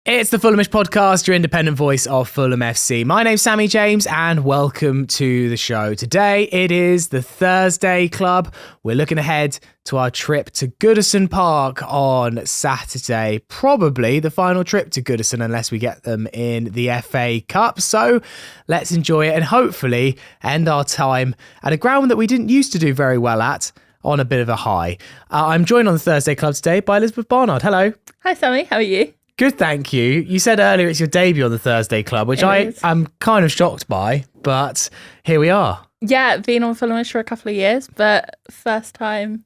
It's the Fulhamish podcast, your independent voice of Fulham FC. My name's Sammy James and welcome to the show. Today it is the Thursday Club. We're looking ahead to our trip to Goodison Park on Saturday. Probably the final trip to Goodison unless we get them in the FA Cup. So let's enjoy it and hopefully end our time at a ground that we didn't used to do very well at on a bit of a high. I'm joined on the Thursday Club today by Elizabeth Barnard. Hello. Hi Sammy, how are you? Good, thank you. You said earlier it's your debut on the Thursday Club, which I am kind of shocked by, but here we are. Yeah, been on Fulhamish for a couple of years, but first time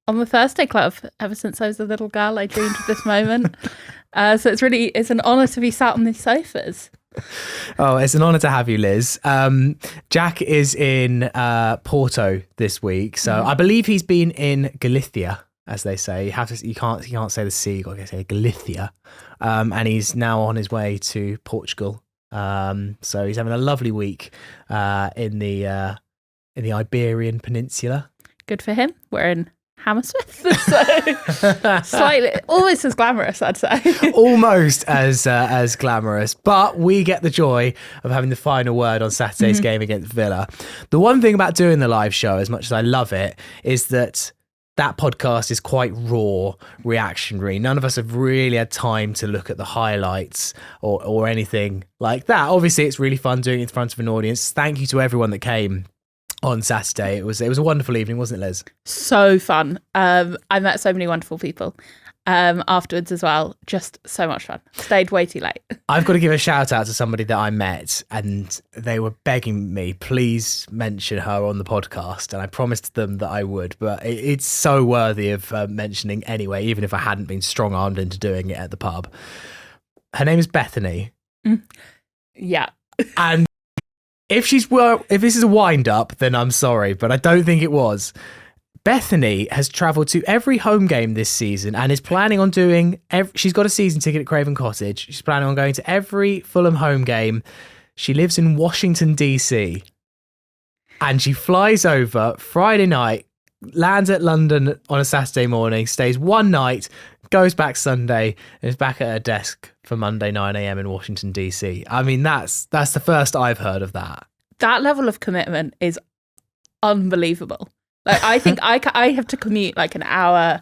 on the Thursday Club. Ever since I was a little girl, I dreamed of this moment. So it's an honour to be sat on these sofas. Oh, it's an honour to have you, Liz. Jack is in Porto this week, so I believe he's been in Galicia, as they say. You can't say the C, you've got to say Galicia. And he's now on his way to Portugal. So he's having a lovely week in the Iberian Peninsula. Good for him. We're in Hammersmith, so slightly almost as glamorous, I'd say. Almost as glamorous, but we get the joy of having the final word on Saturday's game against Villa. The one thing about doing the live show, as much as I love it, is that podcast is quite raw, reactionary. None of us have really had time to look at the highlights or anything like that. Obviously, it's really fun doing it in front of an audience. Thank you to everyone that came on Saturday. It was a wonderful evening, wasn't it, Liz? So fun. I met so many wonderful people afterwards as well. Just so much fun. Stayed way too late. I've got to give a shout out to somebody that I met and they were begging me, please mention her on the podcast. And I promised them that I would, but it's so worthy of mentioning anyway, even if I hadn't been strong-armed into doing it at the pub. Her name is Bethany. Yeah. And if this is a wind-up, then I'm sorry, but I don't think it was. Bethany has travelled to every home game this season and is planning on doing... she's got a season ticket at Craven Cottage. She's planning on going to every Fulham home game. She lives in Washington, D.C. And she flies over Friday night, lands at London on a Saturday morning, stays one night, goes back Sunday, and is back at her desk for Monday 9 a.m. in Washington, D.C. I mean, that's the first I've heard of that. That level of commitment is unbelievable. Like, I think I have to commute like an hour,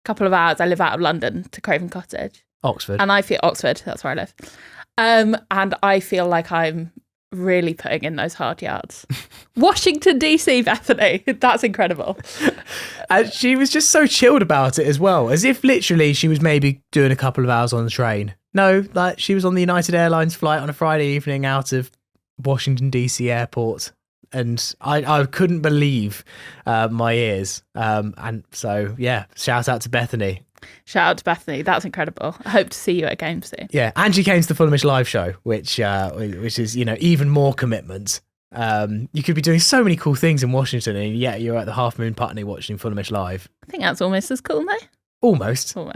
couple of hours. I live out of London to Craven Cottage. Oxford. And I feel Oxford, that's where I live. And I feel like I'm really putting in those hard yards. Washington, D.C., Bethany. That's incredible. And she was just so chilled about it as well, as if literally she was maybe doing a couple of hours on the train. No, like she was on the United Airlines flight on a Friday evening out of Washington, D.C. airport. And I couldn't believe my ears. And so, yeah, shout out to Bethany. Shout out to Bethany. That's incredible. I hope to see you at a game soon. Yeah, and she came to the Fulhamish live show, which is, even more commitment. You could be doing so many cool things in Washington, and yet you're at the Half Moon Putney watching Fulhamish live. I think that's almost as cool, no? Almost. Final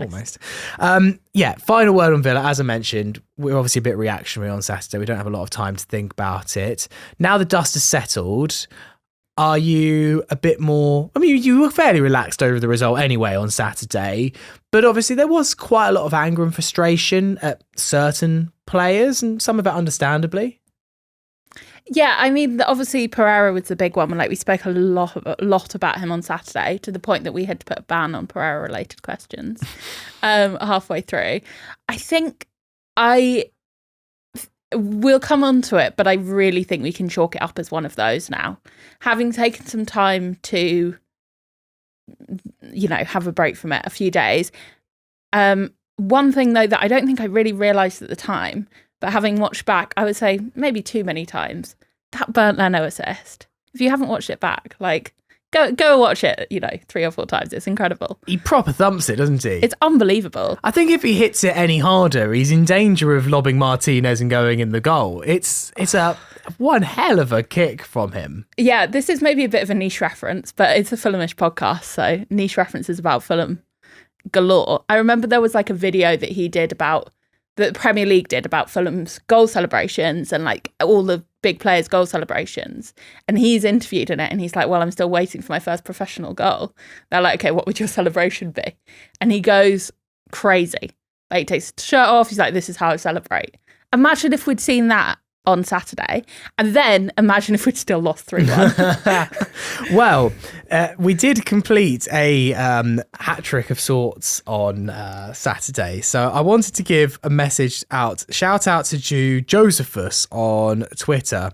word on Villa. As I mentioned, we're obviously a bit reactionary on Saturday. We don't have a lot of time to think about it. Now the dust has settled, are you a bit more... I mean, you were fairly relaxed over the result anyway on Saturday, but obviously there was quite a lot of anger and frustration at certain players, and some of it understandably. Yeah, I mean, obviously Pereira was the big one. Like, we spoke a lot about him on Saturday, to the point that we had to put a ban on Pereira-related questions halfway through. I think we'll come on to it, but I really think we can chalk it up as one of those now. Having taken some time to, have a break from it, a few days. One thing, though, that I don't think I really realised at the time, but having watched back, I would say maybe too many times, that burnt Leno assist. If you haven't watched it back, go watch it, 3 or 4 times. It's incredible. He proper thumps it, doesn't he? It's unbelievable. I think if he hits it any harder, he's in danger of lobbing Martinez and going in the goal. It's a one hell of a kick from him. Yeah, this is maybe a bit of a niche reference, but it's a Fulhamish podcast, so niche references about Fulham galore. I remember there was a video that he did that the Premier League did about Fulham's goal celebrations and all the big players' goal celebrations. And he's interviewed in it and he's like, well, I'm still waiting for my first professional goal. They're like, okay, what would your celebration be? And he goes crazy. Like, he takes his shirt off. He's like, this is how I celebrate. Imagine if we'd seen that on Saturday, and then imagine if we'd still lost 3-1. Well, we did complete a hat trick of sorts on Saturday, so I wanted to give a message out. Shout out to Josephus on Twitter,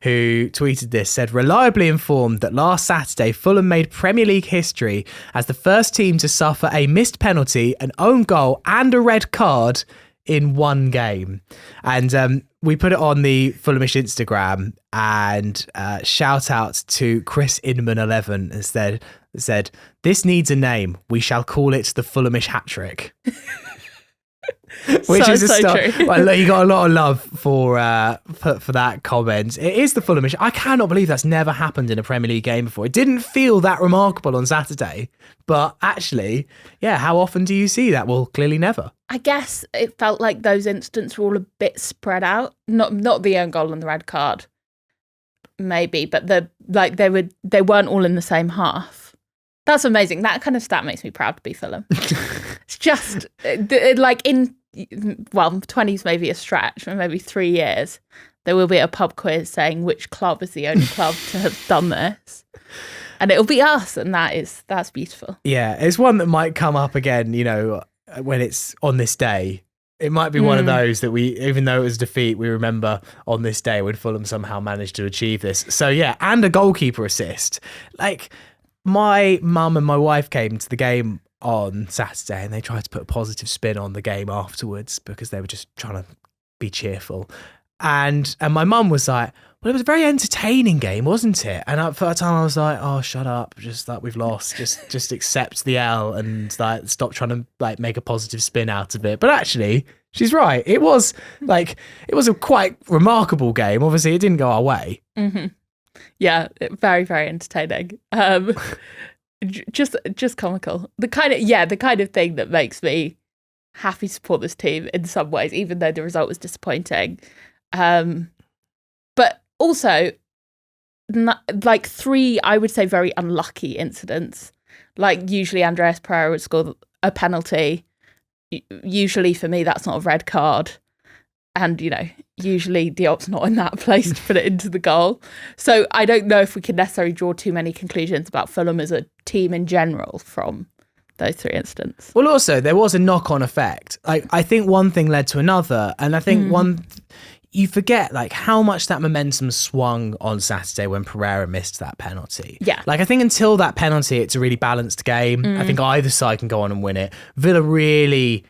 who tweeted this, said, reliably informed that last Saturday Fulham made Premier League history as the first team to suffer a missed penalty, an own goal and a red card in one game. And we put it on the Fulhamish Instagram, and shout out to Chris Inman 11 instead, said, this needs a name. We shall call it the Fulhamish hat trick. Which is a start. True. Well, look, you got a lot of love for that comment. It is the Fulhamish. I cannot believe that's never happened in a Premier League game before. It didn't feel that remarkable on Saturday, but actually, yeah, how often do you see that? Well, clearly never. I guess it felt like those incidents were all a bit spread out. Not the own goal and the red card, maybe, but they weren't all in the same half. That's amazing. That kind of stat makes me proud to be Fulham. It's just like 20's maybe a stretch, or maybe 3 years, there will be a pub quiz saying which club is the only club to have done this. And it'll be us, and that's beautiful. Yeah, it's one that might come up again, when it's on this day. It might be one of those that we, even though it was defeat, we remember on this day when Fulham somehow managed to achieve this. So yeah, and a goalkeeper assist. Like, my mum and my wife came to the game on Saturday and they tried to put a positive spin on the game afterwards because they were just trying to be cheerful. And my mum was like, well, it was a very entertaining game, wasn't it? And for a time I was like, oh, shut up. Just like, we've lost. Just accept the L and like stop trying to like make a positive spin out of it. But actually, she's right. It was a quite remarkable game. Obviously, it didn't go our way. Mm-hmm. Yeah, very, very entertaining. Just comical. The kind of thing that makes me happy to support this team in some ways, even though the result was disappointing. But also, like 3, I would say, very unlucky incidents. Like, usually Andreas Pereira would score a penalty. Usually for me, that's not a red card. And, usually Diop's not in that place to put it into the goal. So I don't know if we can necessarily draw too many conclusions about Fulham as a team in general from those 3 incidents. Well, also, there was a knock-on effect. Like, I think one thing led to another. And I think you forget like how much that momentum swung on Saturday when Pereira missed that penalty. Yeah. Like, I think until that penalty, it's a really balanced game. I think either side can go on and win it. Villa really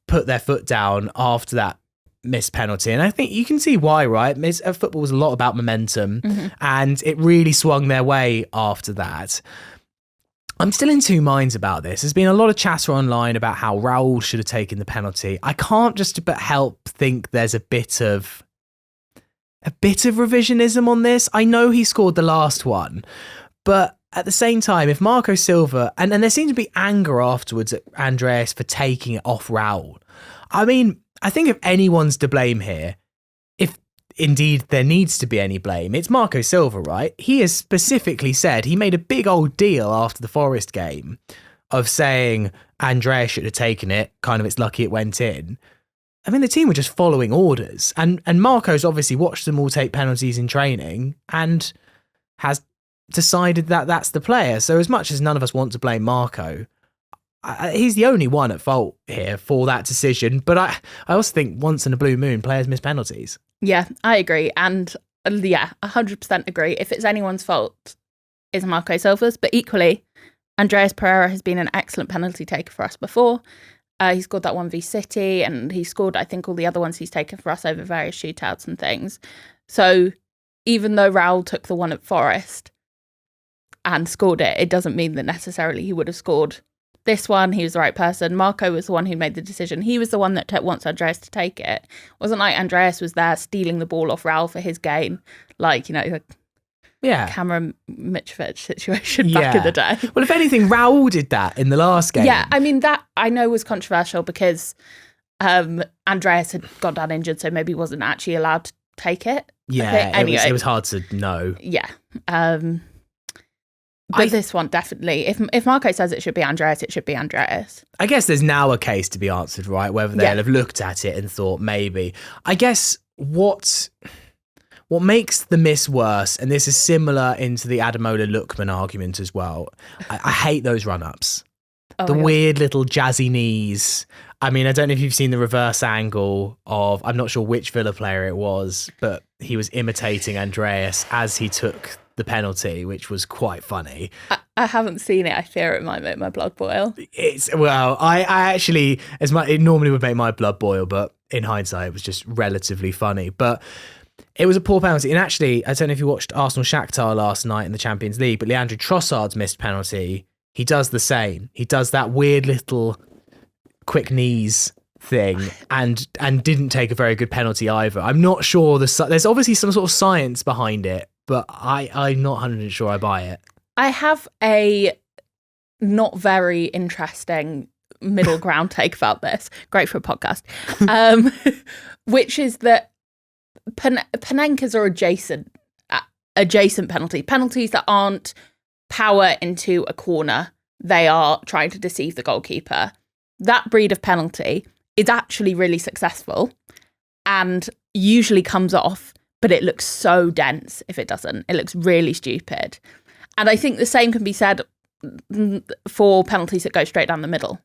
put their foot down after that missed penalty. And I think you can see why, right? Football was a lot about momentum and it really swung their way after that. I'm still in two minds about this. There's been a lot of chatter online about how Raul should have taken the penalty. I can't just but help think there's a bit of revisionism on this. I know he scored the last one, but at the same time, if Marco Silva, and there seemed to be anger afterwards at Andreas for taking it off Raul. I mean, I think if anyone's to blame here, if indeed there needs to be any blame, it's Marco Silva, right? He has specifically said, he made a big old deal after the Forest game of saying Andreas should have taken it, kind of it's lucky it went in. I mean, the team were just following orders, and Marco's obviously watched them all take penalties in training and has decided that that's the player. So as much as none of us want to blame Marco, he's the only one at fault here for that decision. But I also think once in a blue moon, players miss penalties. Yeah, I agree. And 100% agree. If it's anyone's fault, it's Marco Silva's. But equally, Andreas Pereira has been an excellent penalty taker for us before. He scored that one v City, and he scored, I think, all the other ones he's taken for us over various shootouts and things. So even though Raul took the one at Forest and scored it, it doesn't mean that necessarily he would have scored this one. He was the right person. Marco was the one who made the decision. He was the one that wants Andreas to take it. It wasn't like Andreas was there stealing the ball off Raul for his gain, like, Cameron Mitrovic situation back in the day. Well, if anything, Raul did that in the last game. Yeah, I mean, that I know was controversial because Andreas had gone down injured, so maybe wasn't actually allowed to take it. Yeah, anyway, it was hard to know. Yeah. But this one, definitely. If Marco says it should be Andreas, it should be Andreas. I guess there's now a case to be answered, right? Whether they'll have looked at it and thought maybe. I guess what makes the miss worse, and this is similar into the Ademola Lookman argument as well, I hate those run-ups. The weird little jazzy knees. I mean, I don't know if you've seen the reverse angle of, I'm not sure which Villa player it was, but he was imitating Andreas as he took the penalty, which was quite funny. I haven't seen it. I fear it might make my blood boil. I actually, it normally would make my blood boil, but in hindsight, it was just relatively funny. But it was a poor penalty. And actually, I don't know if you watched Arsenal Shakhtar last night in the Champions League, but Leandro Trossard's missed penalty, he does the same. He does that weird little quick knees thing and didn't take a very good penalty either. I'm not sure there's obviously some sort of science behind it, but I'm not 100% sure I buy it. I have a not very interesting middle ground take about this. Great for a podcast. Which is that Panenkas are adjacent penalties that aren't power into a corner. They are trying to deceive the goalkeeper. That breed of penalty is actually really successful and usually comes off, but it looks so dense if it doesn't. It looks really stupid. And I think the same can be said for penalties that go straight down the middle.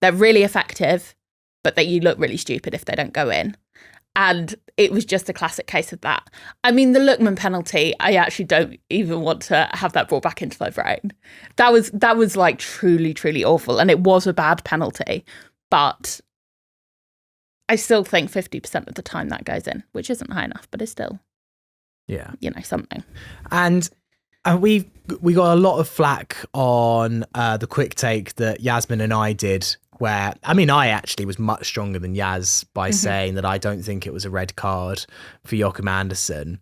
They're really effective, but you look really stupid if they don't go in. And it was just a classic case of that. I mean, the Lookman penalty, I actually don't even want to have that brought back into my brain. That was like truly, truly awful. And it was a bad penalty. But I still think 50% of the time that goes in, which isn't high enough, but it's still, something. And we got a lot of flack on the quick take that Yasmin and I did, where, I mean, I actually was much stronger than Yaz by saying that I don't think it was a red card for Joachim Andersen.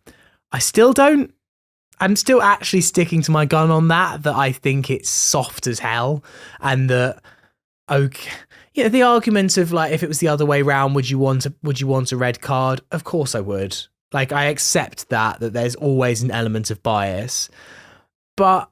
I'm still actually sticking to my gun on that I think it's soft as hell, and that, the argument of like, if it was the other way round, would you want a red card? Of course I would. Like, I accept that there's always an element of bias, but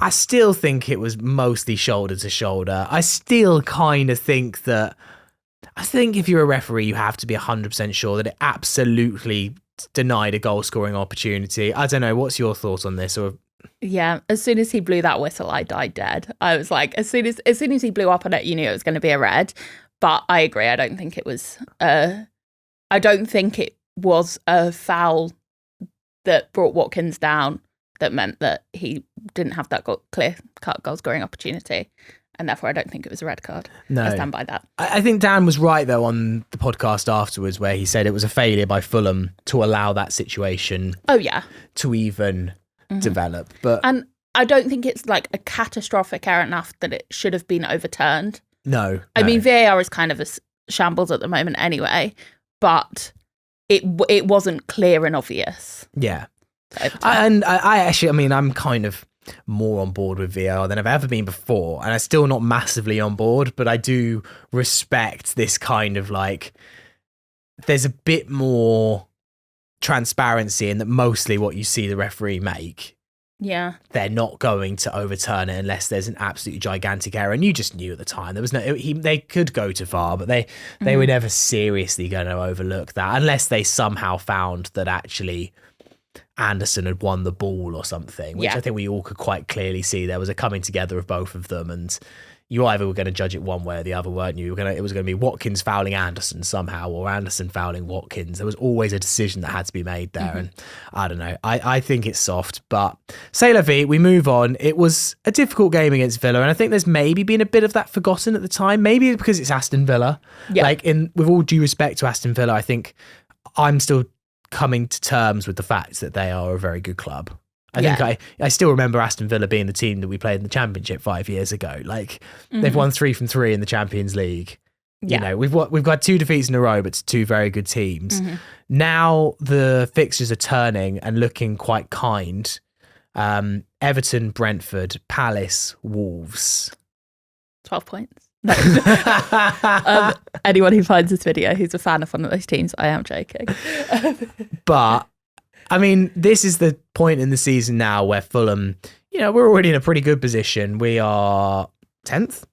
I still think it was mostly shoulder to shoulder. I still kind of think if you're a referee, you have to be 100% sure that it absolutely denied a goal scoring opportunity. I don't know. What's your thoughts on this? Or yeah, as soon as he blew that whistle, I died dead. I was like, as soon as he blew up on it, you knew it was going to be a red. But I agree. I don't think it was a foul that brought Watkins down that meant that he didn't have that clear-cut goal-scoring opportunity. And therefore, I don't think it was a red card. No. I stand by that. I think Dan was right, though, on the podcast afterwards, where he said it was a failure by Fulham to allow that situation to even develop. And I don't think it's like a catastrophic error enough that it should have been overturned. No. I mean, VAR is kind of a shambles at the moment anyway, but it wasn't clear and obvious. Yeah. I'm kind of more on board with VAR than I've ever been before, and I'm still not massively on board, but I do respect this kind of like, there's a bit more transparency in that mostly what you see the referee make, they're not going to overturn it unless there's an absolutely gigantic error, and you just knew at the time there was they could go to VAR, but they were never seriously going to overlook that unless they somehow found that actually Anderson had won the ball or something, which I think we all could quite clearly see there was a coming together of both of them, and you either were going to judge it one way or the other, weren't you? It was going to be Watkins fouling Anderson somehow, or Anderson fouling Watkins. There was always a decision that had to be made there, and I don't know. I think it's soft, but c'est la vie, we move on. It was a difficult game against Villa, and I think there's maybe been a bit of that forgotten at the time. Maybe because it's Aston Villa. Yeah. Like, with all due respect to Aston Villa, I think I'm still coming to terms with the fact that they are a very good club. I think I still remember Aston Villa being the team that we played in the Championship 5 years ago. Like, they've won 3 from 3 in the Champions League. You know, we've got 2 defeats in a row, but it's 2 very good teams. Now the fixtures are turning and looking quite kind. Everton, Brentford, Palace, Wolves. 12 points. No. Anyone who finds this video who's a fan of one of those teams, I am joking. But I mean, this is the point in the season now where Fulham, we're already in a pretty good position. We are 10th.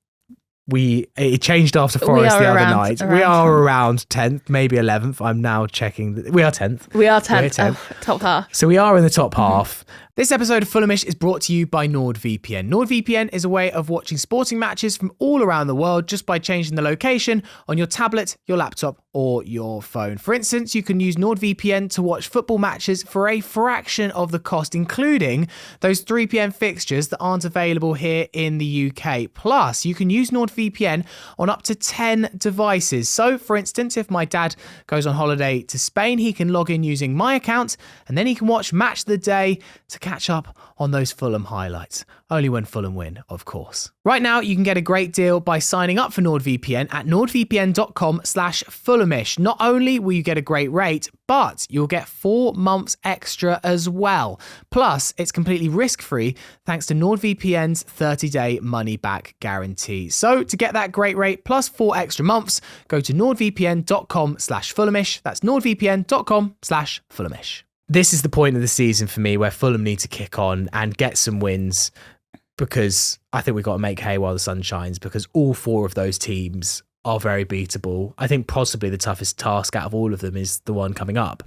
It changed after Forest the other night. We are around 10th, maybe 11th. I'm now checking. We are 10th. We are 10th. Top half. So we are in the top half. This episode of Fulhamish is brought to you by NordVPN. NordVPN is a way of watching sporting matches from all around the world just by changing the location on your tablet, your laptop, or your phone. For instance, you can use NordVPN to watch football matches for a fraction of the cost, including those 3 p.m. fixtures that aren't available here in the UK. Plus, you can use NordVPN on up to 10 devices. So, for instance, if my dad goes on holiday to Spain, he can log in using my account, and then he can watch Match of the Day to catch up on those Fulham highlights. Only when Fulham win, of course. Right now, you can get a great deal by signing up for NordVPN at nordvpn.com/Fulhamish. Not only will you get a great rate, but you'll get 4 months extra as well. Plus, it's completely risk-free thanks to NordVPN's 30-day money-back guarantee. So to get that great rate plus 4 extra months, go to nordvpn.com/Fulhamish. That's nordvpn.com/Fulhamish. This is the point of the season for me where Fulham need to kick on and get some wins, because I think we've got to make hay while the sun shines, because all 4 of those teams are very beatable. I think possibly the toughest task out of all of them is the one coming up.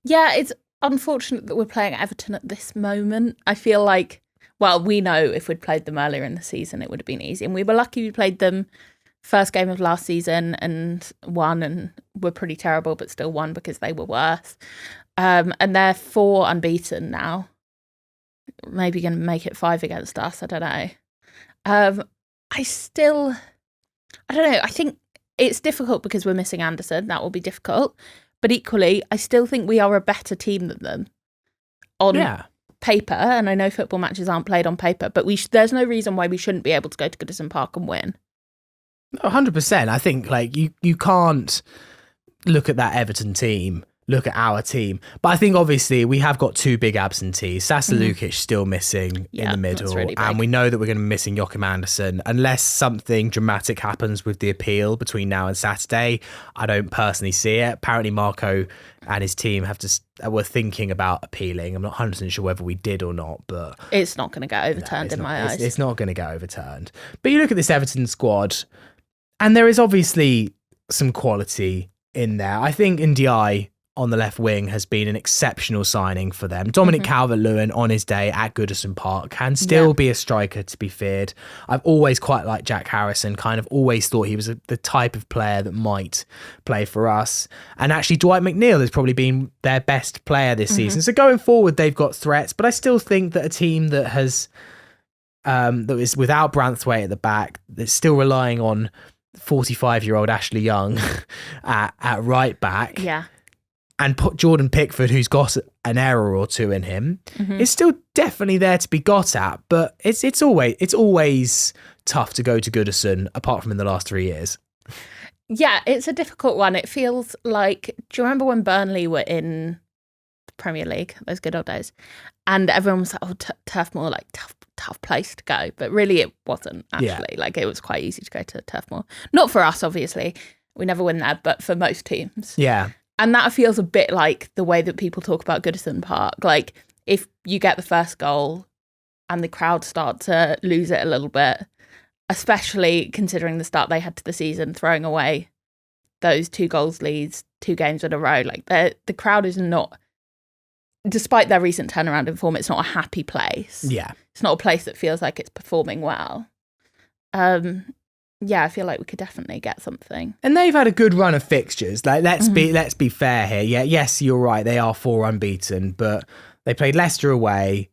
Yeah, it's unfortunate that we're playing Everton at this moment. I feel like, well, we know if we'd played them earlier in the season, it would have been easy. And we were lucky we played them first game of last season and won, and were pretty terrible, but still won because they were worse. And they're 4 unbeaten now. Maybe going to make it 5 against us. I don't know. I don't know. I think it's difficult because we're missing Anderson. That will be difficult. But equally, I still think we are a better team than them on paper. And I know football matches aren't played on paper, but there's no reason why we shouldn't be able to go to Goodison Park and win. 100%. I think you can't look at that Everton team, look at our team. But I think obviously we have got 2 big absentees. Sasa Lukic still missing in the middle. Really, and we know that we're going to be missing Joachim Andersen. Unless something dramatic happens with the appeal between now and Saturday, I don't personally see it. Apparently Marco and his team were thinking about appealing. I'm not 100% sure whether we did or not, but it's not going to get overturned my eyes. It's not going to get overturned. But you look at this Everton squad, and there is obviously some quality in there. I think Ndiaye on the left wing has been an exceptional signing for them. Dominic Calvert-Lewin on his day at Goodison Park can still be a striker to be feared. I've always quite liked Jack Harrison, kind of always thought he was the type of player that might play for us. And actually Dwight McNeil has probably been their best player this season. So going forward, they've got threats, but I still think that a team that has that is without Branthwaite at the back, that's still relying on 45-year-old Ashley Young at right back. Yeah. And put Jordan Pickford, who's got an error or 2 in him, is still definitely there to be got at. But it's always tough to go to Goodison, apart from in the last 3 years. Yeah, it's a difficult one. It feels like, do you remember when Burnley were in the Premier League, those good old days? And everyone was like, oh, Turf Moor, like tough place to go. But really it wasn't, actually. Like it was quite easy to go to Turf Moor. Not for us, obviously. We never win there, but for most teams. Yeah. And that feels a bit like the way that people talk about Goodison Park. Like, if you get the first goal and the crowd start to lose it a little bit, especially considering the start they had to the season, throwing away those 2 goals leads, 2 games in a row, like the crowd is not, despite their recent turnaround in form, it's not a happy place. Yeah. It's not a place that feels like it's performing well. Yeah, I feel like we could definitely get something. And they've had a good run of fixtures. Like let's be fair here. Yeah, yes, you're right. They are 4 unbeaten, but they played Leicester away,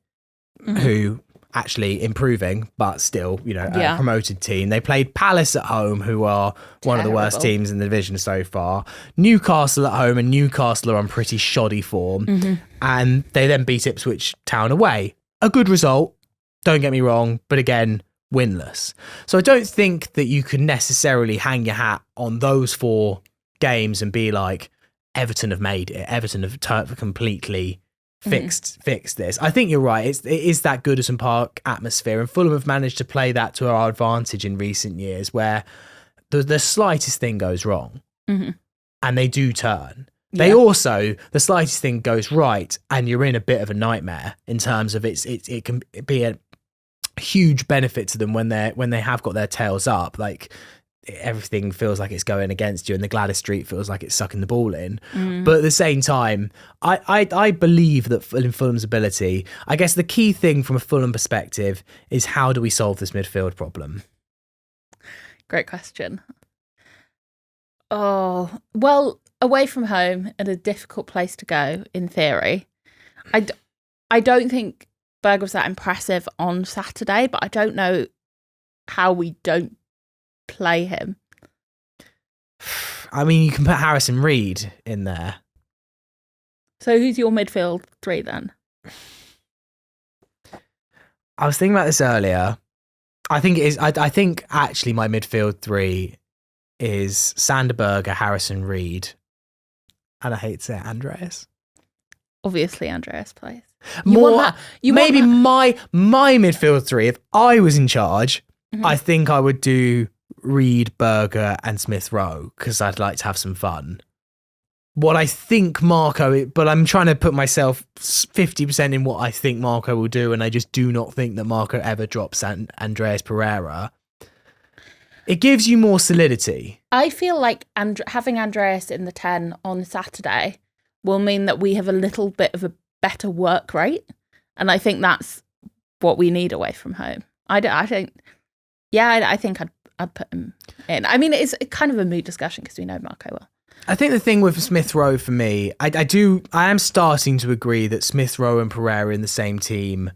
who actually improving, but still, a promoted team. They played Palace at home, who are one of the worst teams in the division so far. Newcastle at home, and Newcastle are on pretty shoddy form. And they then beat Ipswich Town away. A good result, don't get me wrong, but again, winless. So I don't think that you can necessarily hang your hat on those 4 games and be like, Everton have made it. Everton have completely fixed this. I think you're right. It is that Goodison Park atmosphere, and Fulham have managed to play that to our advantage in recent years, where the slightest thing goes wrong and they do turn. They also, the slightest thing goes right and you're in a bit of a nightmare in terms of it can be a huge benefit to them when they have got their tails up. Like everything feels like it's going against you and the Gladys Street feels like it's sucking the ball in. But at the same time, I believe that in Fulham's ability, I guess the key thing from a Fulham perspective is how do we solve this midfield problem? Great question. Oh, well, away from home and a difficult place to go, in theory. I don't think Berg was that impressive on Saturday, but I don't know how we don't play him. I mean, you can put Harrison Reed in there. So who's your midfield three then? I was thinking about this earlier. I think it is. I think actually my midfield three is Sander Berge, Harrison Reed, and I hate to say it, Andreas. Obviously, Andreas plays. My midfield three. If I was in charge, I think I would do Reed, Berger, and Smith Rowe because I'd like to have some fun. What I think Marco, but I'm trying to put myself 50% in what I think Marco will do, and I just do not think that Marco ever drops Andreas Pereira. It gives you more solidity. I feel like having Andreas in the 10 on Saturday will mean that we have a little bit of a better work rate, and I think that's what we need away from home. I think I'd put him in. I mean, it's kind of a moot discussion because we know Marco well. I think the thing with Smith Rowe for me, I am starting to agree that Smith Rowe and Pereira in the same team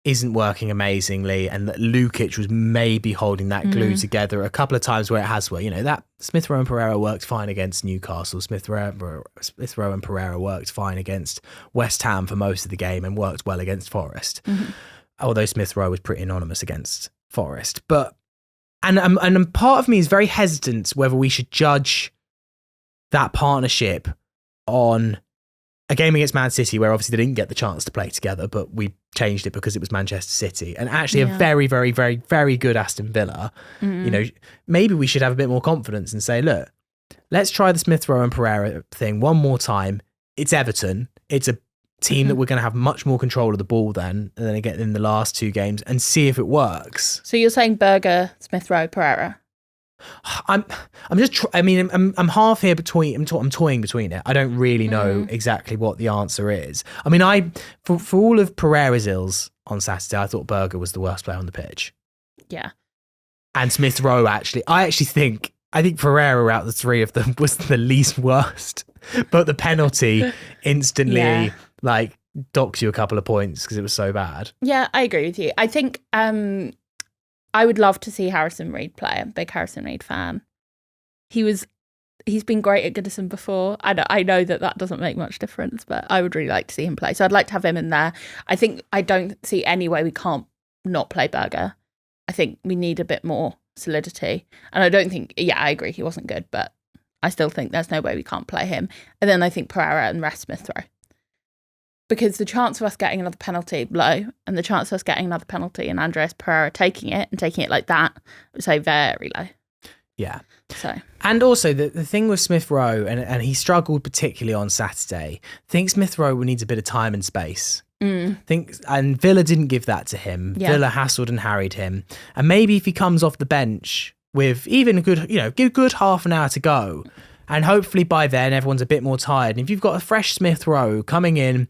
isn't working amazingly, and that Lukic was maybe holding that glue together a couple of times where it has worked. You know, that Smith Rowe and Pereira worked fine against Newcastle. Smith Rowe and Pereira worked fine against West Ham for most of the game and worked well against Forest. Although Smith Rowe was pretty anonymous against Forest. But and part of me is very hesitant whether we should judge that partnership on a game against Man City where obviously they didn't get the chance to play together, but we changed it because it was Manchester City, and actually a very, very, very, very good Aston Villa. You know, maybe we should have a bit more confidence and say, look, let's try the Smith Rowe and Pereira thing one more time. It's Everton. It's a team that we're going to have much more control of the ball than again in the last two games, and see if it works. So you're saying Berger, Smith Rowe, Pereira? I'm half here between. I'm toying between it. I don't really know exactly what the answer is. I mean, for all of Pereira's ills on Saturday, I thought Berger was the worst player on the pitch. Yeah, and Smith Rowe I think Pereira out of the three of them was the least worst. But the penalty instantly docks you a couple of points because it was so bad. Yeah, I agree with you. I think I would love to see Harrison Reed play. I'm a big Harrison Reed fan. He's been great at Goodison before. I know that doesn't make much difference, but I would really like to see him play. So I'd like to have him in there. I don't see any way we can't not play Berger. I think we need a bit more solidity. And I don't think, I agree, he wasn't good, but I still think there's no way we can't play him. And then I think Pereira and rest Smith Rowe. Because the chance of us getting another penalty low, and the chance of us getting another penalty and Andreas Pereira taking it like that, I would say very low. Yeah. So, and also the thing with Smith Rowe, and he struggled particularly on Saturday. I think Smith Rowe needs a bit of time and space. And Villa didn't give that to him. Yeah. Villa hassled and harried him. And maybe if he comes off the bench with even a good half an hour to go, and hopefully by then everyone's a bit more tired. And if you've got a fresh Smith Rowe coming in,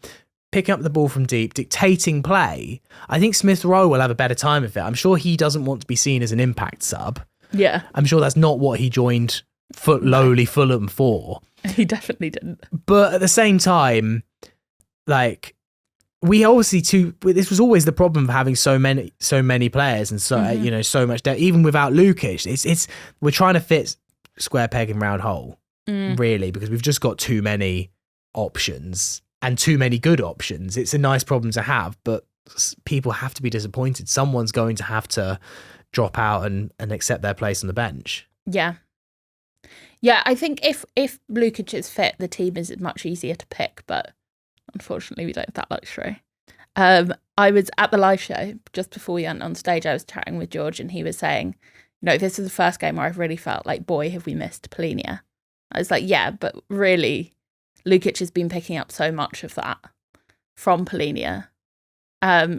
picking up the ball from deep, dictating play, I think Smith Rowe will have a better time of it. I'm sure he doesn't want to be seen as an impact sub. Yeah. I'm sure that's not what he joined lowly Fulham for. He definitely didn't. But at the same time, we obviously this was always the problem of having so many players and so so much depth. Even without Lukic, we're trying to fit square peg in round hole, really, because we've just got too many options. And too many good options. It's a nice problem to have, but people have to be disappointed. Someone's going to have to drop out and accept their place on the bench. Yeah. Yeah, I think if Lukic is fit, the team is much easier to pick, but unfortunately we don't have that luxury. I was at the live show just before we went on stage. I was chatting with George and he was saying, this is the first game where I've really felt like, boy, have we missed Polinia. I was like, yeah, but really, Lukic has been picking up so much of that from Polinia.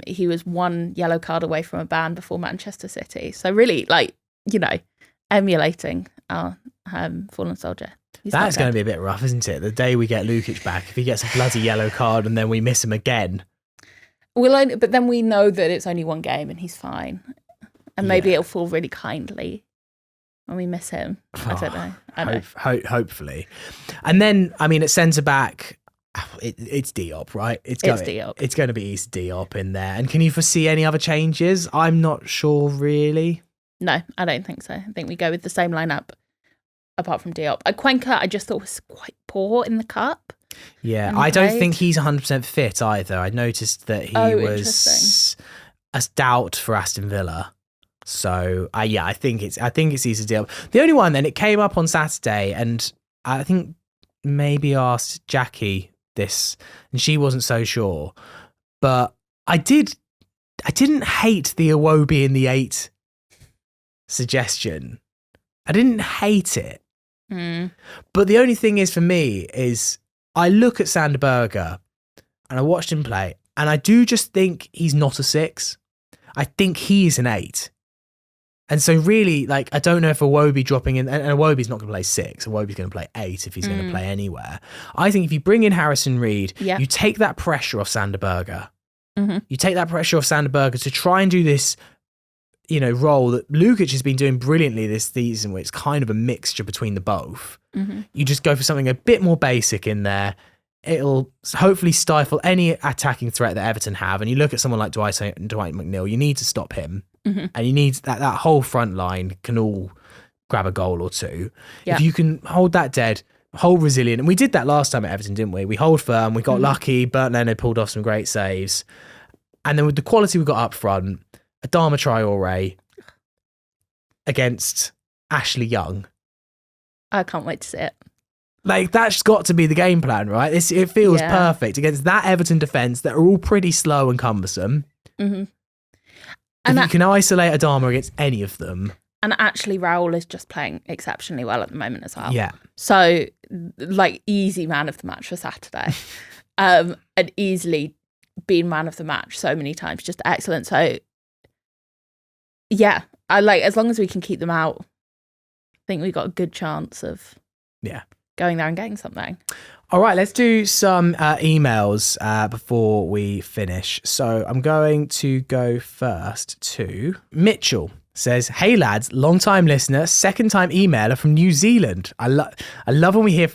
He was one yellow card away from a ban before Manchester City. So really, emulating our fallen soldier. That's going to be a bit rough, isn't it? The day we get Lukic back, if he gets a bloody yellow card and then we miss him again. But then we know that it's only one game and he's fine. And maybe it'll fall really kindly when we miss him. I don't know. Hopefully. And then, at centre-back, it's Diop, right? It's Diop. It's going to be East Diop in there. And can you foresee any other changes? I'm not sure, really. No, I don't think so. I think we go with the same lineup, apart from Diop. Cuenca, I just thought was quite poor in the cup. Yeah, I don't think he's 100% fit either. I noticed that he was a doubt for Aston Villa. So, I think it's East Diop. The only one then, it came up on Saturday, and I think maybe asked Jackie this, and she wasn't so sure. But I didn't hate the Iwobi in the 8 suggestion. I didn't hate it. But the only thing is for me is I look at Sander Berge and I watched him play, and I do just think he's not a 6. I think he is an 8. And so really, I don't know if Iwobi dropping in, and Iwobi's not going to play 6. Iwobi's going to play 8 if he's going to play anywhere. I think if you bring in Harrison Reed, you take that pressure off Sander Berge. You take that pressure off Sander Berge to try and do this, role that Lukic has been doing brilliantly this season, where it's kind of a mixture between the both. You just go for something a bit more basic in there. It'll hopefully stifle any attacking threat that Everton have. And you look at someone like Dwight McNeil, you need to stop him. And you need that whole front line can all grab a goal or two. Yeah. If you can hold that dead, hold resilient. And we did that last time at Everton, didn't we? We hold firm, we got lucky, Bernd Leonard pulled off some great saves. And then with the quality we got up front, Adama Traore against Ashley Young. I can't wait to see it. That's got to be the game plan, right? It feels perfect against that Everton defence that are all pretty slow and cumbersome. If you can isolate Adama against any of them. And actually, Raul is just playing exceptionally well at the moment as well. Yeah. So, easy man of the match for Saturday. And easily been man of the match so many times. Just excellent. So, yeah, as long as we can keep them out, I think we've got a good chance of going there and getting something. All right, let's do some emails before we finish. So I'm going to go first to Mitchell. Says, hey lads, long-time listener, second-time emailer from New Zealand. I love when we hear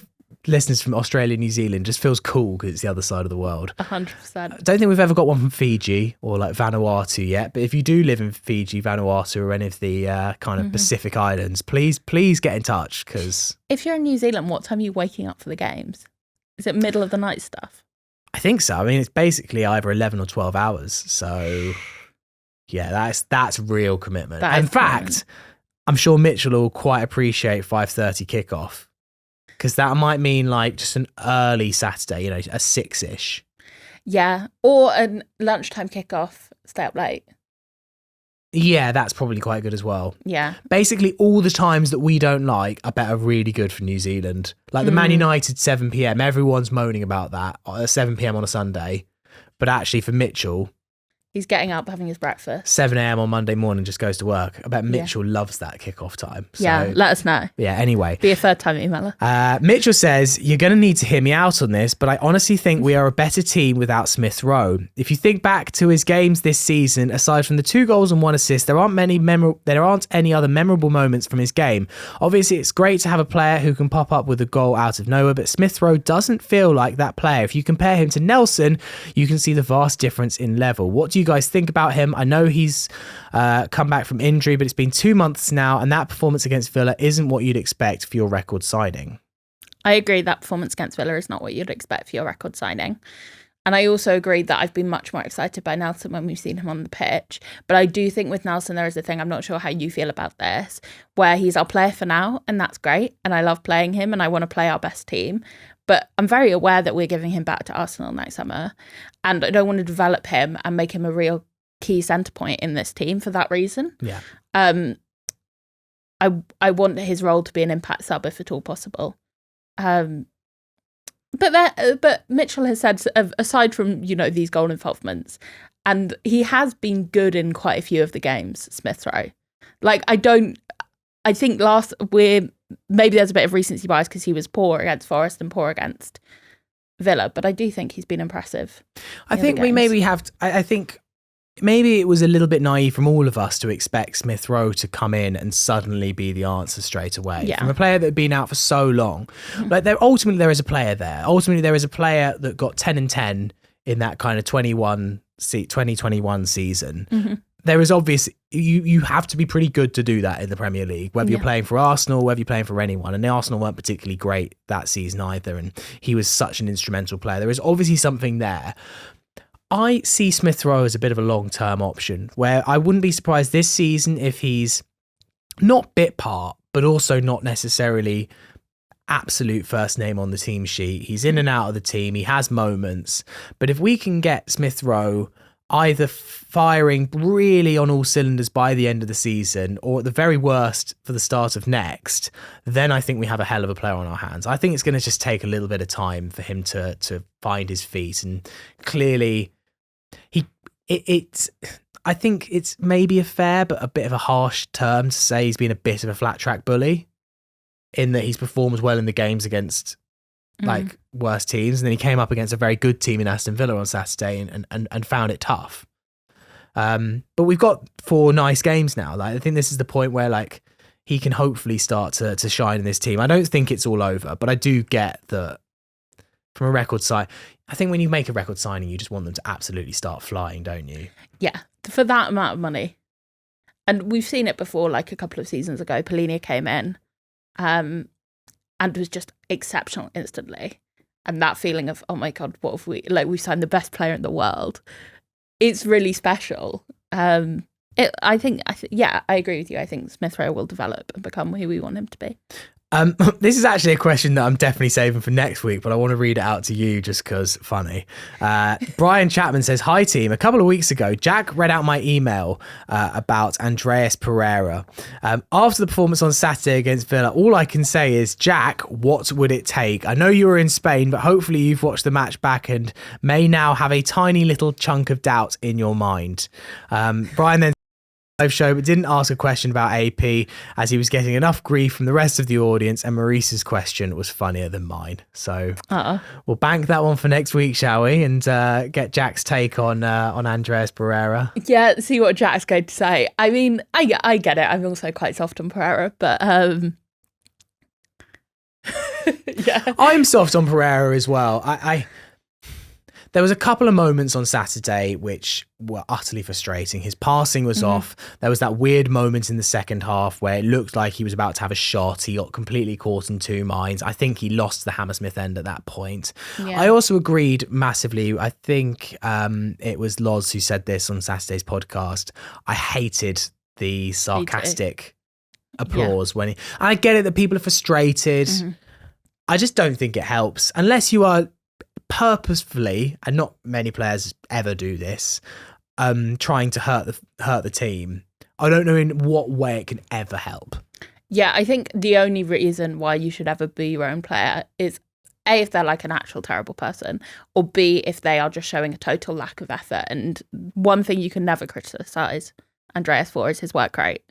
listeners from Australia, New Zealand. Just feels cool because it's the other side of the world. 100%. I don't think we've ever got one from Fiji or Vanuatu yet. But if you do live in Fiji, Vanuatu, or any of the kind of Pacific islands, please get in touch. Because if you're in New Zealand, what time are you waking up for the games? Is it middle of the night stuff? I think so. It's basically either 11 or 12 hours. So yeah, that's real commitment. In fact, I'm sure Mitchell will quite appreciate 5:30 kickoff. Because that might mean just an early Saturday, a 6-ish. Yeah, or a lunchtime kickoff, stay up late. Yeah, that's probably quite good as well. Yeah. Basically, all the times that we don't like, I bet are really good for New Zealand. Like the Man United 7 p.m, everyone's moaning about that, 7 p.m. on a Sunday. But actually for Mitchell, he's getting up, having his breakfast. 7 a.m. on Monday morning, just goes to work. I bet Mitchell loves that kickoff time. So, let us know. Yeah, anyway. Be a third-time emailer. Mitchell says, you're going to need to hear me out on this, but I honestly think we are a better team without Smith Rowe. If you think back to his games this season, aside from the 2 goals and 1 assist, there aren't any other memorable moments from his game. Obviously, it's great to have a player who can pop up with a goal out of nowhere, but Smith Rowe doesn't feel like that player. If you compare him to Nelson, you can see the vast difference in level. What do you guys think about him? I know he's come back from injury, but it's been 2 months now, and that performance against Villa isn't what you'd expect for your record signing. I agree that performance against Villa is not what you'd expect for your record signing. And I also agree that I've been much more excited by Nelson when we've seen him on the pitch. But I do think with Nelson, there is a thing, I'm not sure how you feel about this, where he's our player for now, and that's great. And I love playing him, and I want to play our best team. But I'm very aware that we're giving him back to Arsenal next summer. And I don't want to develop him and make him a real key centre point in this team for that reason. Yeah. I want his role to be an impact sub if at all possible. But Mitchell has said, aside from, these goal involvements, and he has been good in quite a few of the games, Smith Rowe. Like, I think maybe there's a bit of recency bias because he was poor against Forest and poor against Villa, but I do think he's been impressive. I think we maybe have, I think maybe it was a little bit naive from all of us to expect Smith Rowe to come in and suddenly be the answer straight away. Yeah. From a player that had been out for so long. Like ultimately there is a player there. Ultimately there is a player that got 10 and 10 in that kind of 2021 season. Mm-hmm. There is obvious, you have to be pretty good to do that in the Premier League, whether you're playing for Arsenal, whether you're playing for anyone. And the Arsenal weren't particularly great that season either. And he was such an instrumental player. There is obviously something there. I see Smith Rowe as a bit of a long-term option where I wouldn't be surprised this season if he's not bit part, but also not necessarily absolute first name on the team sheet. He's in and out of the team. He has moments. But if we can get Smith Rowe either firing really on all cylinders by the end of the season or at the very worst for the start of next, then I think we have a hell of a player on our hands. I think it's going to just take a little bit of time for him to find his feet, and clearly I think it's maybe a fair but a bit of a harsh term to say he's been a bit of a flat track bully in that he's performed well in the games against like worse teams, and then he came up against a very good team in Aston Villa on Saturday and found it tough. But we've got 4 nice games now. Like I think this is the point where like he can hopefully start to shine in this team. I don't think it's all over, but I do get that from a record side. I think when you make a record signing, you just want them to absolutely start flying, don't you? Yeah, for that amount of money. And we've seen it before, like a couple of seasons ago. Polina came in and was just exceptional instantly. And that feeling of, oh my God, what have we've signed the best player in the world. It's really special. I agree with you. I think Smith Rowe will develop and become who we want him to be. This is actually a question that I'm definitely saving for next week, but I want to read it out to you just because funny. Brian Chapman says, "Hi team, a couple of weeks ago, Jack read out my email about Andreas Pereira. After the performance on Saturday against Villa, all I can say is, Jack, what would it take? I know you were in Spain, but hopefully you've watched the match back and may now have a tiny little chunk of doubt in your mind." Brian then live show, but didn't ask a question about AP as he was getting enough grief from the rest of the audience, and Maurice's question was funnier than mine. So we'll bank that one for next week, shall we? And get Jack's take on Andreas Pereira. Yeah, see what Jack's going to say. I mean, I get it. I'm also quite soft on Pereira, but yeah, I'm soft on Pereira as well. There was a couple of moments on Saturday which were utterly frustrating. His passing was off. There was that weird moment in the second half where it looked like he was about to have a shot. He got completely caught in 2 minds. I think he lost the Hammersmith end at that point. Yeah. I also agreed massively. I think it was Loz who said this on Saturday's podcast. I hated the sarcastic applause when and I get it that people are frustrated. I just don't think it helps unless you are purposefully, and not many players ever do this, trying to hurt the team. I don't know in what way it can ever help. Yeah, I think the only reason why you should ever be your own player is A, if they're like an actual terrible person, or B, if they are just showing a total lack of effort. And one thing you can never criticise Andreas for is his work rate.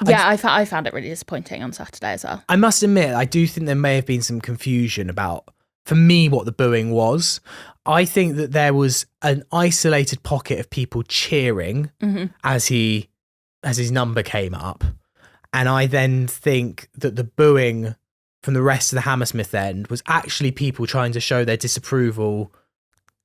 I found it really disappointing on Saturday as well. I must admit, I do think there may have been some confusion about, for me, what the booing was. I think that there was an isolated pocket of people cheering as his number came up. And I then think that the booing from the rest of the Hammersmith end was actually people trying to show their disapproval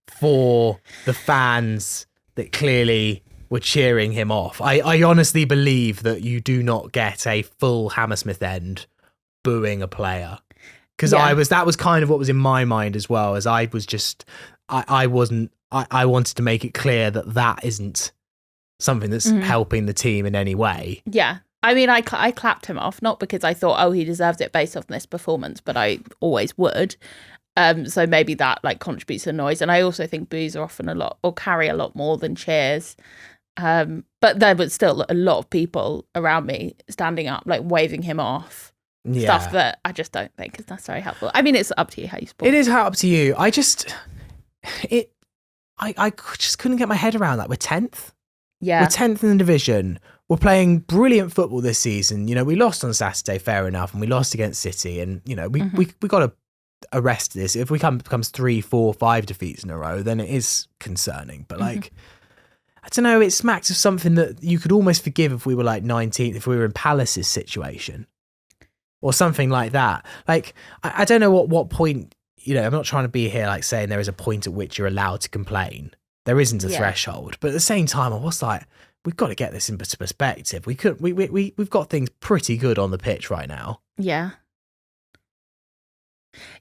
for the fans that clearly were cheering him off. I honestly believe that you do not get a full Hammersmith end booing a player. Because that was kind of what was in my mind as well, as I was just, I wanted to make it clear that isn't something that's helping the team in any way. Yeah. I mean, I clapped him off, not because I thought, he deserves it based on this performance, but I always would. So maybe that like contributes to the noise. And I also think boos are often carry a lot more than cheers. But there was still a lot of people around me standing up, like waving him off stuff that I just don't think is necessarily helpful. I mean, it's up to you how you support. It is up to you. I just couldn't get my head around that. We're 10th. Yeah. We're 10th in the division. We're playing brilliant football this season. You know, we lost on Saturday, fair enough, and we lost against City. And, you know, we got to arrest this. If we becomes 3, 4, 5 defeats in a row, then it is concerning. But, like, I don't know, it smacks of something that you could almost forgive if we were, like, 19th, if we were in Palace's situation. Or something like that. Like, I don't know what point, you know, I'm not trying to be here, like, saying there is a point at which you're allowed to complain. There isn't a threshold. But at the same time, I was like, we've got to get this into perspective. We've got things pretty good on the pitch right now. Yeah.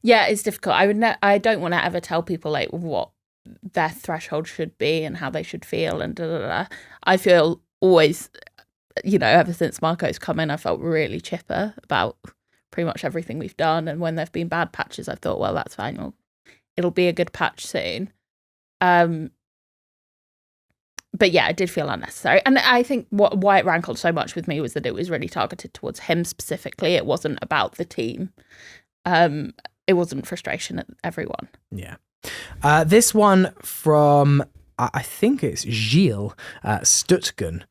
Yeah, it's difficult. I don't want to ever tell people like what their threshold should be and how they should feel and da da da. I feel always, you know, ever since Marco's come in, I felt really chipper about pretty much everything we've done. And when there've been bad patches, I've thought, well, that's fine. It'll be a good patch soon. But yeah, it did feel unnecessary. And I think why it rankled so much with me was that it was really targeted towards him specifically. It wasn't about the team. It wasn't frustration at everyone. Yeah. This one from, I think it's Gilles Stuttgart.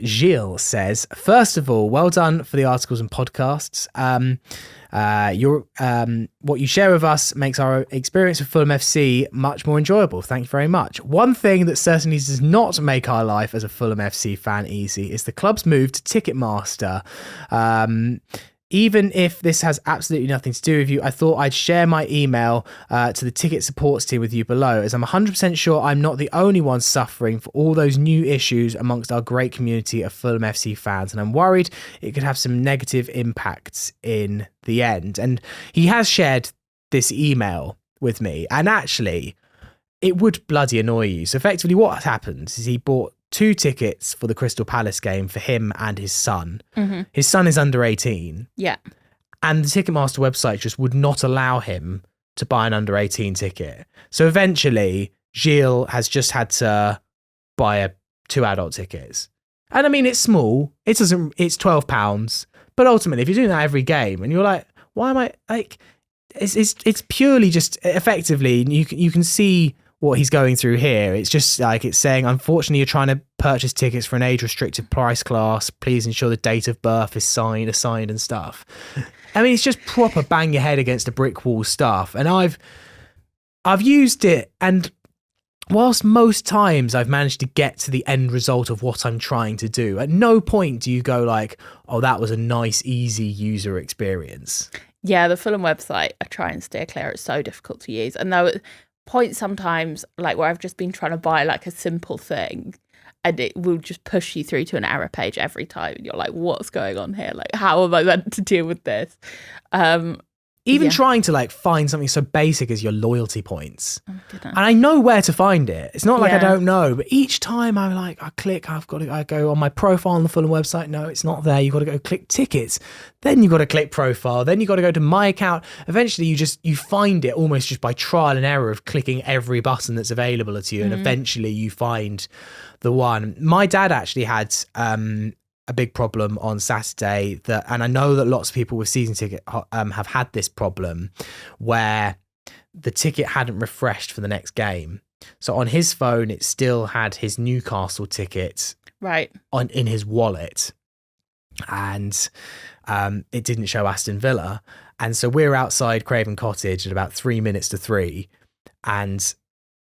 Gilles says, first of all, well done for the articles and podcasts. What you share with us makes our experience of Fulham FC much more enjoyable. Thank you very much. One thing that certainly does not make our life as a Fulham FC fan easy is the club's move to Ticketmaster. Even if this has absolutely nothing to do with you, I thought I'd share my email to the ticket supports team with you below, as I'm 100% sure I'm not the only one suffering for all those new issues amongst our great community of Fulham FC fans, and I'm worried it could have some negative impacts in the end. And he has shared this email with me, and actually, it would bloody annoy you. So effectively what happened is he bought 2 tickets for the Crystal Palace game for him and his son. His son is under 18. Yeah. And the Ticketmaster website just would not allow him to buy an under 18 ticket. So eventually, Gilles has just had to buy 2 adult tickets. And I mean, it's small. It's £12. But ultimately, if you're doing that every game and you're like, why am I like, it's purely just effectively, you can see what he's going through here. It's just like, it's saying, unfortunately, you're trying to purchase tickets for an age-restricted price class. Please ensure the date of birth is assigned and stuff. I mean, it's just proper bang your head against a brick wall stuff. And I've used it, and whilst most times I've managed to get to the end result of what I'm trying to do, at no point do you go like, oh, that was a nice, easy user experience. Yeah, the Fulham website, I try and steer clear. It's so difficult to use. And though points sometimes, like where I've just been trying to buy like a simple thing, and it will just push you through to an error page every time. And you're like, what's going on here? Like, how am I meant to deal with this? Even trying to like find something so basic as your loyalty points. And I know where to find it. It's not like I don't know, but each time I'm like, I go on my profile on the Fulham website. No, it's not there. You've got to go click tickets. Then you've got to click profile. Then you've got to go to my account. Eventually you find it almost just by trial and error of clicking every button that's available to you. And eventually you find the one. My dad actually had a big problem on Saturday, and I know that lots of people with season ticket have had this problem where the ticket hadn't refreshed for the next game. So on his phone, it still had his Newcastle ticket in his wallet, and it didn't show Aston Villa. And so we're outside Craven Cottage at about 3 minutes to 3, and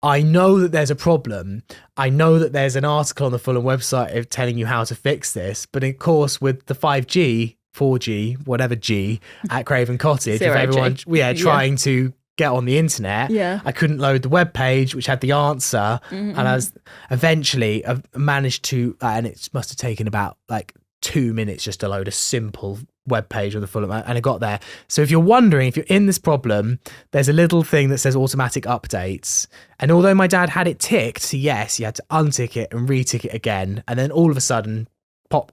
I know that there's a problem. I know that there's an article on the Fulham website of telling you how to fix this. But of course, with the 5G, 4G, whatever G at Craven Cottage, with everyone trying to get on the internet, I couldn't load the web page, which had the answer. And I was eventually managed to, and it must have taken about like 2 minutes just to load a simple web page of the Fulham, and I got there. So if you're wondering, if you're in this problem, there's a little thing that says automatic updates. And although my dad had it ticked, yes, he had to untick it and retick it again. And then all of a sudden, pop,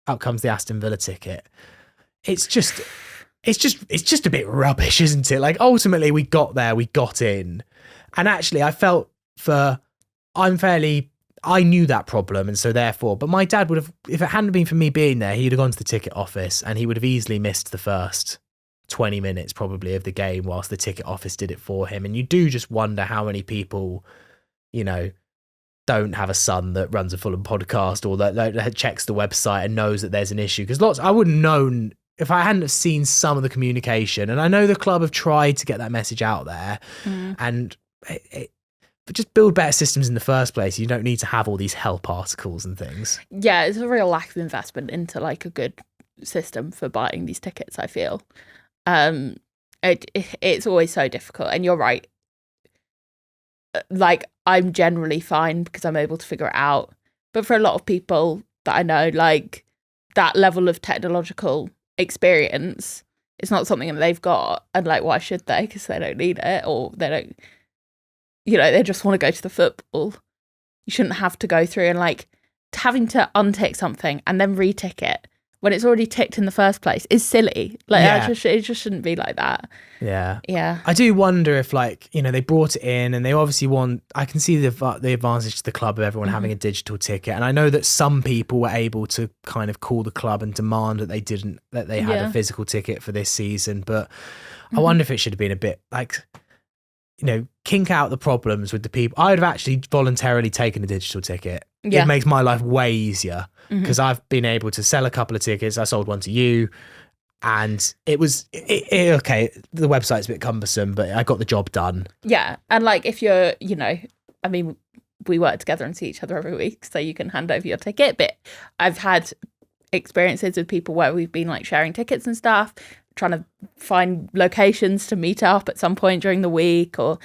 out comes the Aston Villa ticket. It's just a bit rubbish, isn't it? Like ultimately we got there, we got in. And actually I felt I'm fairly I knew that problem, and so therefore, but my dad would have, if it hadn't been for me being there, he'd have gone to the ticket office and he would have easily missed the first 20 minutes probably of the game whilst the ticket office did it for him. And you do just wonder how many people, you know, don't have a son that runs a Fulham podcast or that checks the website and knows that there's an issue. Because I wouldn't have known if I hadn't have seen some of the communication. And I know the club have tried to get that message out there, and but just build better systems in the first place. You don't need to have all these help articles and things. Yeah, it's a real lack of investment into like a good system for buying these tickets, I feel. It's always so difficult, and you're right. Like, I'm generally fine because I'm able to figure it out, but for a lot of people that I know, like, that level of technological experience, it's not something that they've got, and like, why should they? Because they don't need it, or they don't, you know, they just want to go to the football. You shouldn't have to go through and like having to untick something and then retick it when it's already ticked in the first place is silly. Like, it just shouldn't be like that. Yeah. I do wonder if, like, you know, they brought it in and they obviously want, I can see the advantage to the club of everyone having a digital ticket. And I know that some people were able to kind of call the club and demand that they had a physical ticket for this season. But I wonder if it should have been a bit like, you know, kink out the problems with the people. I'd have actually voluntarily taken a digital ticket. It makes my life way easier because I've been able to sell a couple of tickets. I sold one to you, and it was okay. The website's a bit cumbersome, but I got the job done. Yeah, and like if you're, you know, I mean, we work together and see each other every week, so you can hand over your ticket. But I've had experiences with people where we've been like sharing tickets and stuff, trying to find locations to meet up at some point during the week, or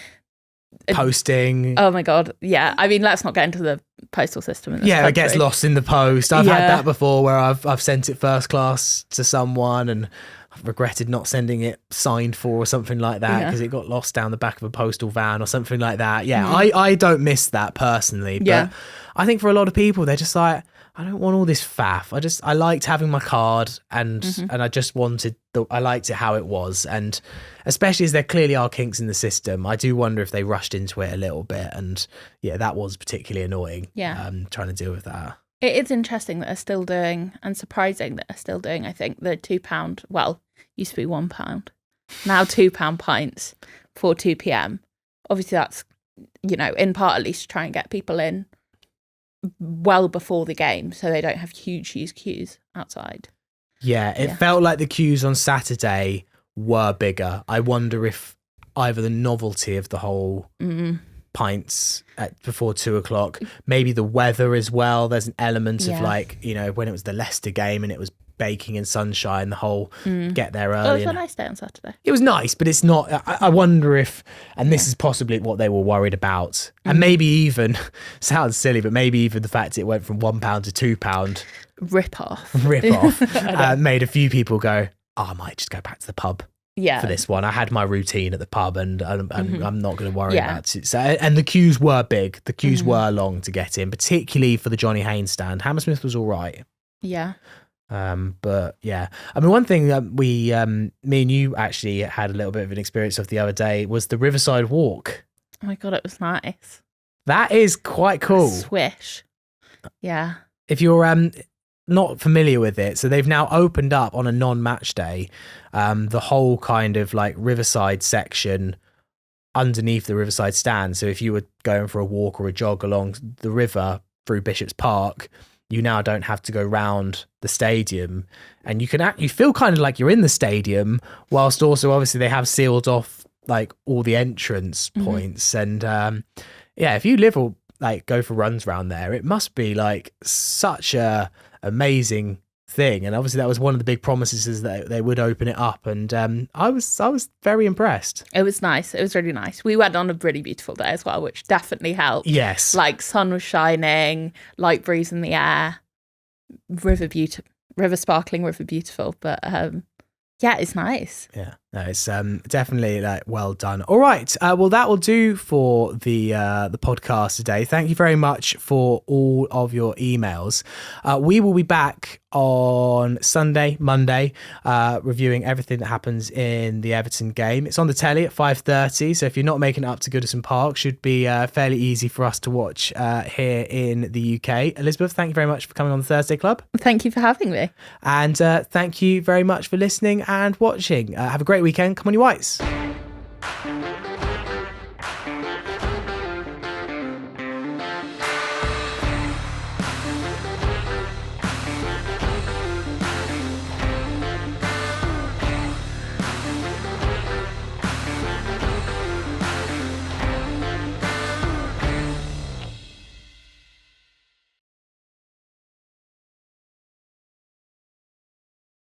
posting. Oh my god, yeah. I mean, let's not get into the postal system in this country. It gets lost in the post. I've had that before where I've sent it first class to someone and I've regretted not sending it signed for or something like that because it got lost down the back of a postal van or something like that. I don't miss that personally, but I think for a lot of people they're just like, I don't want all this faff. I liked having my card and I just wanted I liked it how it was. And especially as there clearly are kinks in the system, I do wonder if they rushed into it a little bit. And that was particularly annoying. Trying to deal with that. It is interesting that they're still doing, and surprising that they're still doing, I think, the £2, well, used to be £1, now £2 pints for 2 p.m. Obviously that's, you know, in part at least to try and get people in well before the game so they don't have huge queues outside. It felt like the queues on Saturday were bigger. I wonder if either the novelty of the whole pints before 2:00, maybe the weather as well. There's an element of like, you know, when it was the Leicester game and it was baking in sunshine, the whole get there early. It was a nice day on Saturday. It was nice, but it's not. I wonder if, and this is possibly what they were worried about, and maybe even sounds silly, but maybe even the fact it went from £1 to £2 rip off made a few people go, I might just go back to the pub. For this one, I had my routine at the pub, and I'm not going to worry about it. So, and the queues were big. The queues were long to get in, particularly for the Johnny Haynes stand. Hammersmith was all right. But I mean, one thing that me and you actually had a little bit of an experience of the other day was the Riverside Walk. Oh my god, it was nice. That is quite cool. Swish. Yeah. If you're not familiar with it, so they've now opened up on a non-match day the whole kind of like Riverside section underneath the Riverside stand. So if you were going for a walk or a jog along the river through Bishop's Park, you now don't have to go round the stadium, and you feel kind of like you're in the stadium, whilst also obviously they have sealed off like all the entrance points. And if you live or like go for runs around there, it must be like such a amazing thing. And obviously that was one of the big promises, is that they would open it up, and I was very impressed. It was nice. It was really nice. We went on a really beautiful day as well, which definitely helped. Yes, like sun was shining, light breeze in the air, river sparkling, river beautiful. But it's nice. No, it's definitely well done. All right, well that will do for the podcast today. Thank you very much for all of your emails. We will be back on Sunday, Monday, reviewing everything that happens in the Everton game. It's on the telly at 5:30, so if you're not making it up to Goodison Park, should be fairly easy for us to watch here in the UK. Elizabeth, thank you very much for coming on the Thursday Club. Thank you for having me. And thank you very much for listening and watching. Have a great weekend. Come on, you whites.